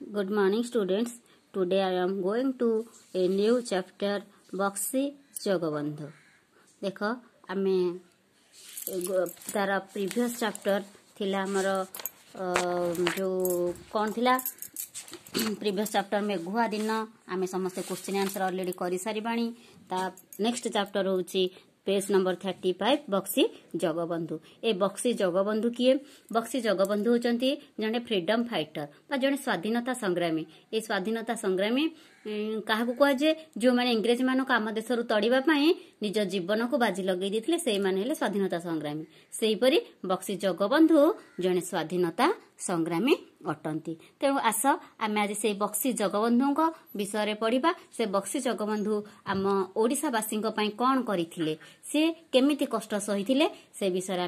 Good morning, students. Today I am going to a new chapter Bakshi Jagabandhu. देख आमे तार previous chapter थिला हमर जो कौन थिला प्रीवियस चैप्टर में गुहा दिन आमे समस्त क्वेश्चन आंसर ऑलरेडी करि सारी बाणी ता नेक्स्ट चैप्टर होउची पेज नंबर 35 बक्सी जगबंधु। ए बक्सी जगबंधु किए? बक्सी जगबंधु होचंती जने फ्रीडम फाइटर बा जने स्वाधीनता संग्रामी। ए स्वाधीनता संग्रामी काहाकू कह जे जो माने इंग्रेज मानक आम देशरु तड़िबा पई निज जीवन को बाजी लगेई दिथिले सेई माने हेले स्वाधीनता संग्रामी। सेई परी बक्सी जगबंधु जने स्वाधीनता संग्रामी अटंती। तेणु आस आमे आज से बक्सी जगबंधु विषय पढ़िबा। से बक्सी जगबंधु आम ओडिशावासी कौन करथिले, से केमिति कष्ट सहिथिले से विषय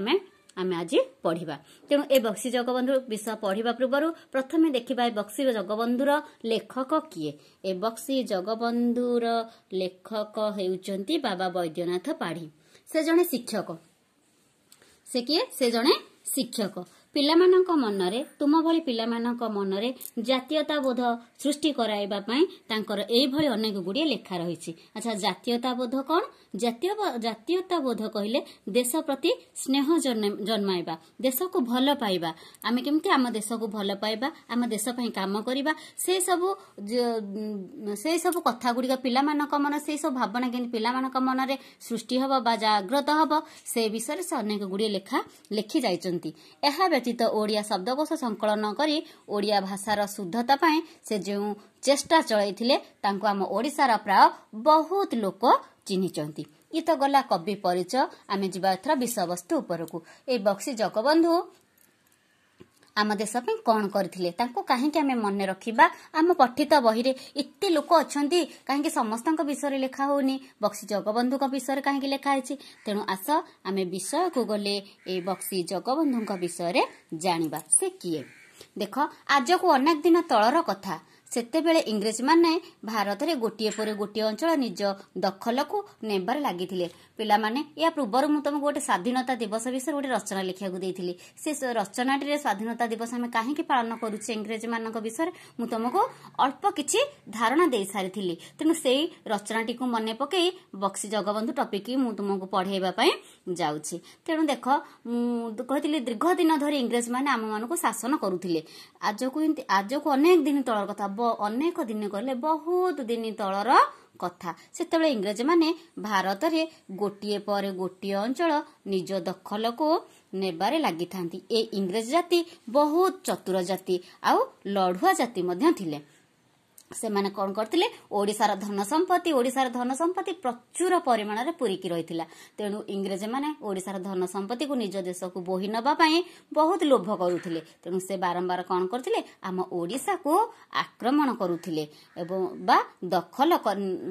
आमे आज पढ़िबा। तेणु ए बक्सी जगबंधु विषय पढ़िबा पूर्व प्रथमे देखिबा ए बक्सी जगबंधुर लेखक किए। ए बक्सी जगबंधुर लेखक हेउचंती बाबा बैद्यनाथ पाढ़ी। से जने शिक्षक। से किए? से जने शिक्षक। पिलामानक मनरे तुम भली पिलामानक मनरे जातीयता बोध सृष्टि कराइबा पई तांकर एई भली अनेक गुडिये लेखा रहिछि। अच्छा, जातीयता बोध कोन? जातीयता बोध कहिले देश प्रति स्नेह जन्माइबा, देश को भल पाइबा, आमे केमति आम देश को भल पाइबा, आम देश पई काम करिबा, से सब कथा गुडिक पिलामानक मन से सब भावना केमति पिलामानक मनरे सृष्टि हबो बा जागृत हबो से विषय से अनेक गुडिये लेखा लिखि जाइचंती। एहा व्यतीत ओडिया शब्दकोश संकलन करी ओडिया भाषार शुद्धता पाए से जो चेष्टा चलैथिले तांको आम ओडिशार प्राय बहुत लोक चिन्हिचंती। ये तो गला कवि परिचय। आमे जिबा एथरा विषय वस्तु उपरकू। ए बक्सी जगबंधु आम देश पे कौन करथिले, तांको काहेकि आमे मने रखिबा। आम पठित बही रे इत्ते लोक अछंती, काहेकि समस्तक विषय लेखा होनी, बक्सी जगबंधु का विषय काहेकि लेखा हैछि। तेणु आस आमे विषय को गले ए बक्सी जगबंधु का विषय जानिबा। से किए? देख, आज को अनेक दिन तलर कथा। सेतेबेले इंग्रेज माने भारत रे गोटिए पर गोटिए अंचल निज दखल को नेबार लागिथिले। पिला माने या पूर्वर मु तुमको गोटे स्वाधीनता दिवस विषय गोटे रचना लिखिया देइथिली। से रचनाटी रे स्वाधीनता दिवस आमे काहेकि पालन करूचे इंग्रेज मानक विषय मु तुमको अल्प किछि धारणा देई सारिथिली। तेनु सेई रचनाटी को मने पकेई बक्सी जगबंधु टॉपिक मु तुमको पढेबा पई जाउछि। तेनु देख, मु कहथिली दीर्घ दिन धरि इंग्रेज माने आम मानको शासन करूथिले। आज को अनेक दिन तळर कथा, अनेक दिन कहले बहुत दिन तळर कथा। सेतेबेले इंग्रेज माने भारत रे गोटिए पर गोटिए अंचल निज दखल को नेबारे लागि थांती। ए इंग्रेज जाति बहुत चतुर जाति आउ लढुआ जाति मध्य थिले। से माने कौन करथिले? ओडिशार धन संपत्ति प्रचुर परिमाण रे पुरीकी रहिथिला। तेणु इंग्रेज माने ओडिशार धन संपत्ति को निज देश को बोही नबा पई बहुत लोभ करूथिले। तेणु से बारंबार कौन करथिले? आम ओडिशा को आक्रमण करूथिले एवं बा दखल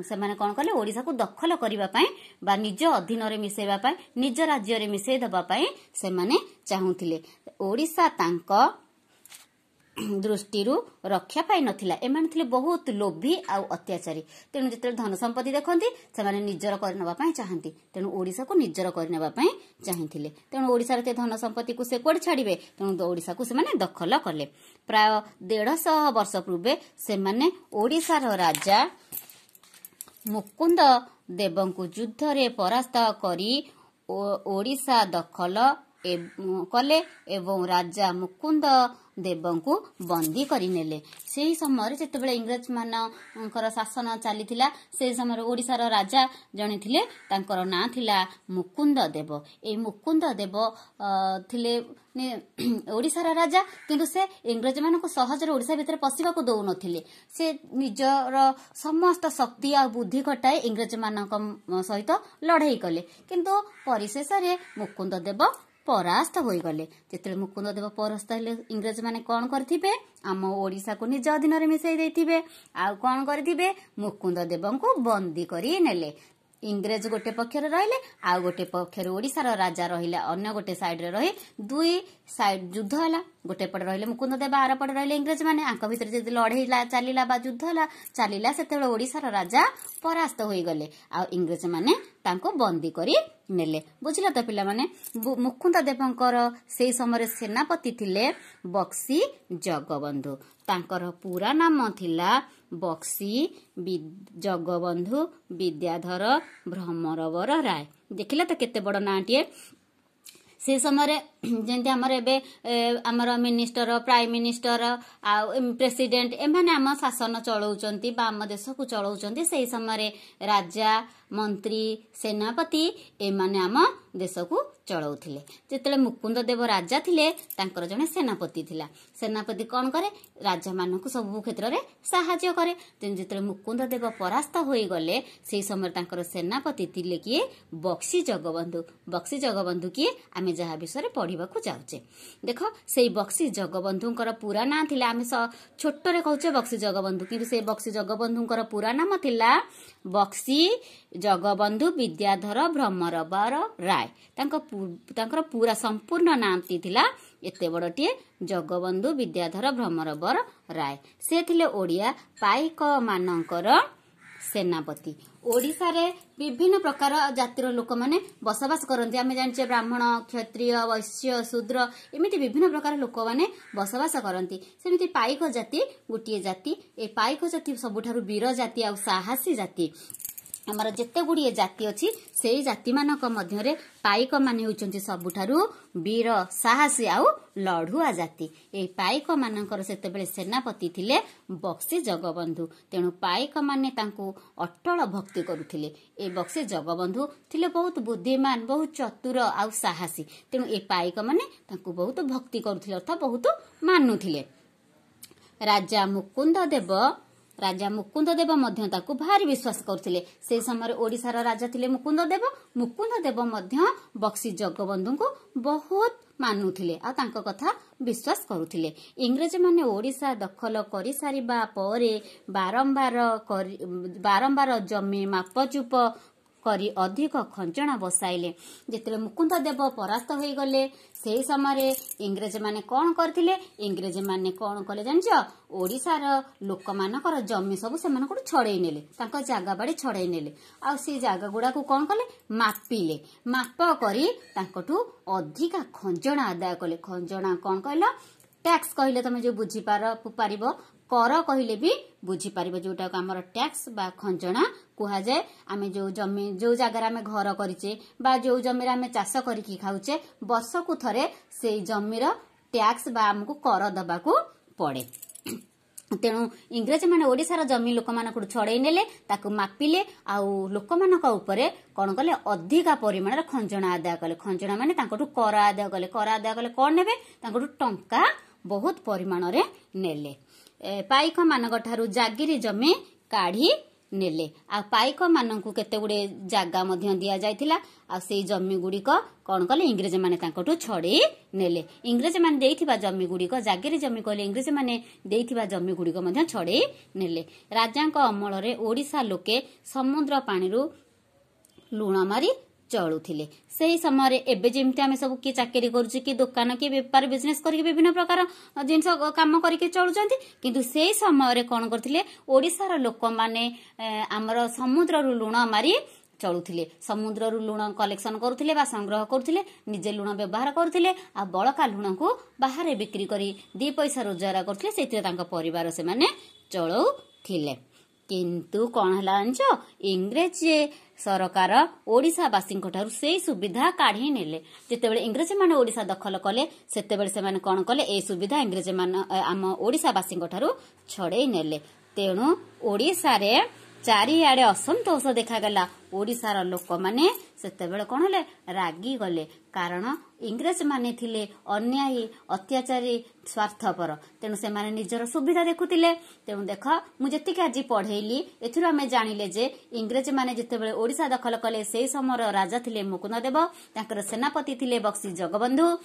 से माने कौन करले? ओडिशा को दखल करिबा पई बा निज अधीन रे मिसेबा पई, निज राज्य रे मिसेई दबा पई से माने चाहुथिले। ओडिशा तांको दृष्टि रक्षा पाई नथिला। एमाने थिले बहुत लोभी आउ अत्याचारी। तेणु जेते धन संपत्ति देखंती से माने निजर करनबा पई चाहंती। तेणु ओडिशा को निजर करनबा पई चाहिथिले। तेणु ओडिशा रे धन संपत्ति को से कोड छाडिबे। तेणु ओडिशा को से माने दखल कले। प्राय 150 वर्ष पूर्वे से माने ओडिशा रो राजा मुकुंद देवंकु युद्ध रे परास्त करी ओडिशा दखल कले एवं राजा मुकुंद देवंकु बंदी करी नेले। सेही समय जेतेबेले इंग्रेज मानकर शासन चलीथिला से समय ओडिशार राजा जणे थिले, तांकर नाम थिला मुकुंद देव। ए मुकुंद देव थिले ओडिशार राजा, किंतु से इंग्रेज मानक सहज रे ओडिशा भितर पसिबा को दउ नथिले। से निजर समस्त शक्ति आ बुद्धि खटाई इंग्रेज मानक सहित लड़ाई कले, किंतु परिशेष रे मुकुंद देव परास्त होई गले। जेते मुकुंद देव परास्त हेले इंग्रेज माने कौन करथिबे? आम ओडिशा को निज अधीन रे मिसेई देथिबे। आ कौन करथिबे? मुकुंद देवंकु बंदी करी नेले। इंग्रेज गोटे पक्षरे रहिले, आ गोटे पक्षरे ओडिशार राजा रहिले अन्य गोटे साइड रे रही। दुई साइड युद्ध हला। गोटे पटे रहिले मुकुंद देव आर पटे रहिले इंग्रेज माने आंक भितर जदि लड़ाई चलिला बा युद्ध चलिला सेतेबेले ओडिशार राजा परास्त होई गले आ इंग्रेज माने तांको बंदी करी नेले बुझिला तो पिला माने मुकुंद देवंकर सेई समय सेनापति थिले बक्सी जगबंधु तांकर पूरा नाम थिला बक्सी जगबंधु विद्याधर भ्रमरवर राय देखिला तो केते बड़ नाटिए से समय जेंति हमर एबे हमर मिनिस्टर प्राइम मिनिस्टर आ प्रेसिडेंट एमाने आम शासन चलाउचंती बा आम देश को चलाउचंती से समय राजा मंत्री सेनापति एमाने आम देश को चलाउथिले जेतेले मुकुंद देव राजा थिले तांकर जने सेनापति थिला सेनापति कोन करे राजा मानकु सब क्षेत्र रे सहायता करे जेतेले मुकुंद देव परास्त होई गले से समय तांकर सेनापति थिले कि बक्सी जगबंधु कि आमे जहा विषय पढ़ा जाऊे देख से बक्सी जगबंधुंकर पूरा ना थिला आमे छोटरे कहूचे बक्सी जगबंधु कि से बक्सी जगबंधुंकर पूरा नाम थिला बक्सी जगबंधु विद्याधर भ्रमरवर राय तांकर पूरा संपूर्ण नाम थिला एते बड़टिए जगबंधु विद्याधर भ्रमरवर राय से थिले ओडिया पाइक मानकर सेनापति ओडिशा रे विभिन्न प्रकार जातिर लोक माने बसवास करते आम जाने ब्राह्मण क्षत्रिय वैश्य शूद्र एमती विभिन्न प्रकार लोक माने बसवास करती सेमती पाइक जाति गोटे जाति ए पाइक जाति सबुठारु वीर जाति आ साहसी जाति आमर जेते गुड़िए जाति अच्छी से जाति मानक मध्यरे पाइक माने होउचंती सबुठारु वीर साहसी आउ लढ़ुआ जाति ए पाइक मानकर सेतेबेले सेनापति थिले बक्सी जगबंधु तेणु पाइक माने तांको अटल भक्ति करुथिले ए बक्सी जगबंधु थिले बहुत बुद्धिमान बहुत चतुर आउ साहसी तेणु ए पाइक माने तांको बहुत भक्ति करुथिले अर्थात बहुत मानुथिले राजा मुकुंद देव मध्य ताकू भारी विश्वास करथिले से समय ओडिशार राजा थिले मुकुंद देव मध्य बक्सी जगबंधु को बहुत मानुथिले आ तांको कथा विश्वास करुथिले इंग्रेज माने ओडिशा दखल करि सारिबा परे बारंबार जमी मापचुप करी अधिक खंचना बसाइले जेतेले मुकुंद देव परास्त होई गले सेही समय इंग्रेज माने कोन करथिले इंग्रेज माने कोन कले जानछ ओडिशार लोक मानकर जमी सब से मानकर छड़ेई नेले तांको जागा बाड़ी छड़ेई नेले आ से जागा गुडा को कोन कले मापिले माप करी तांकोटू अधिक खंचना आदाय कले खंचना कोन कहला टैक्स कहले तमे जो बुझी पारिबो कर कहले भी बुझी पारिबो जोटा हमर टैक्स बा खंचना कुहा जाए आमे जो जमी जो जगह आमे घर करिचे बा जो जमी आमे चाष करिकी खाउचे वर्ष को थरे से जमीर टैक्स बा हमको कर दबाकू पड़े तेणु इंग्रेज माने ओडिशार जमी लोक मानकु छड़ेई नेले ताकू मापिले आउ लोक मानक उपरे कोन कले अधिका परिमाण रे खंजणा आदाय कले खंजणा माने तांकटू कर आदाय कले कोन नेबे तांकटू टंका बहुत परिमाण रे नेले पाइक मानक ठारू जागिरी जमी काढ़ी नेले आ पाइक मानकु केते गुडे जागा मध्य दिया जायथिला आ सेई जमी गुडीक कोन कले इंग्रेज माने तांकटू छड़ेई नेले इंग्रेज माने देइथिबा जमी गुडीक जागिरी जमी कहले इंग्रेज माने देइथिबा जमी गुडीक मध्य छड़ेई नेले राजांक अमल रे ओडिसा लोके समुद्र पानीरू लुण मारी चलुथिले सेही समय एबे जेमती आमे सब की चाकरी करूची कि दुकान कि व्यापार बिजनेस करके विभिन्न प्रकार जिनस काम करके चलुचंती किंतु सेही समय कोन करथिले ओडिसार लोक माने हमर समुद्र रु लुण मारी चलुथिले समुद्र रु लुण कलेक्शन करुथिले बा संग्रह करुथिले निजे लुण व्यवहार करुथिले आ बळका लुण को बाहर बिक्री करी 2 पैसा रोजगार करथिले सेतिर तांका परिवार से माने चलौथिले किंतु कोन हला अंच इंग्रेज सरकार ओडिशावासी से सुविधा काढ़ी नेले जितेबेले इंग्रेज माने ओडिशा दखल कले सेतेबेले से माने कोन कले ए सुविधा इंग्रेज मान आम ओडिशावासी छड़ेई नेले तेणु ओडिशा रे चारिआडे असंतोष देखागला ओडिशार लोक माने सेतेबेले कोन हले रागी गले कारण इंग्रेज माने थिले अन्यायी अत्याचारी स्वार्थपर तेणु से माने निजर सुविधा देखुतिले तेणु देख मु जेतिके आज पढ़ेइली एथिरो आमे जानिले जे इंग्रेज माने जेतेबेले ओडिशा दखल कले सेही समय राजा थिले मुकुंद देव तांकर सेनापति थिले बक्सी जगबंधु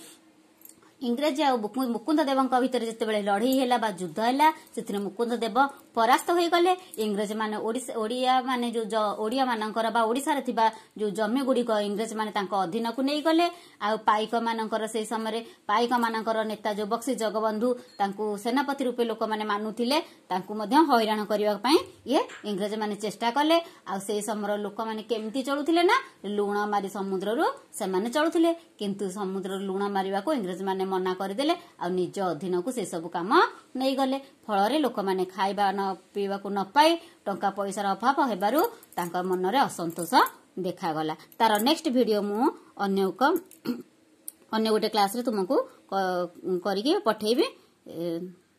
इंग्रेज आ मुकुंद देव भितर जिते लड़ई है युद्ध है से मुकुंद देव परास्त हो गले। इंग्रेज माने ओडिया माने जो ओडिया मानकर बा ओडिशा रे थिबा जो जमी गुड़िक इंग्रेज माने तांको अधीन को नहीं गले। आ पाइक मानकर से समय पाइक मानकर नेता जो बक्सी जगबंधु तांको सेनापति रूपे लोक माने मानुथिले तांको मध्य हैरान करबा पई ये इंग्रेज माने चेष्टा कले। आ से समय लोक माने केमती चलुथिले ना लुण मारी समुद्र रो से माने चलुथिले किंतु समुद्र लुण मारिबा को इंग्रेज माने मना करदेले आ निज अधीन को से सब काम नहीं गले। फल लोक माने खाइबा न पीवा को न पाई टंका पैसार अभाव हेबारु तांका मन रे असंतोष देखागला। तार नेक्स्ट वीडियो मु अन्य गोटे क्लास रे तुमको करिके पठेबे।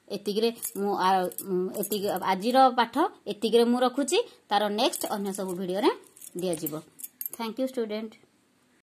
एतिगिरे मु आजिर पाठ एतिगिरे मु रखुची। तार नेक्स्ट अन्य सब वीडियो रे दिया जिवो। Thank you student.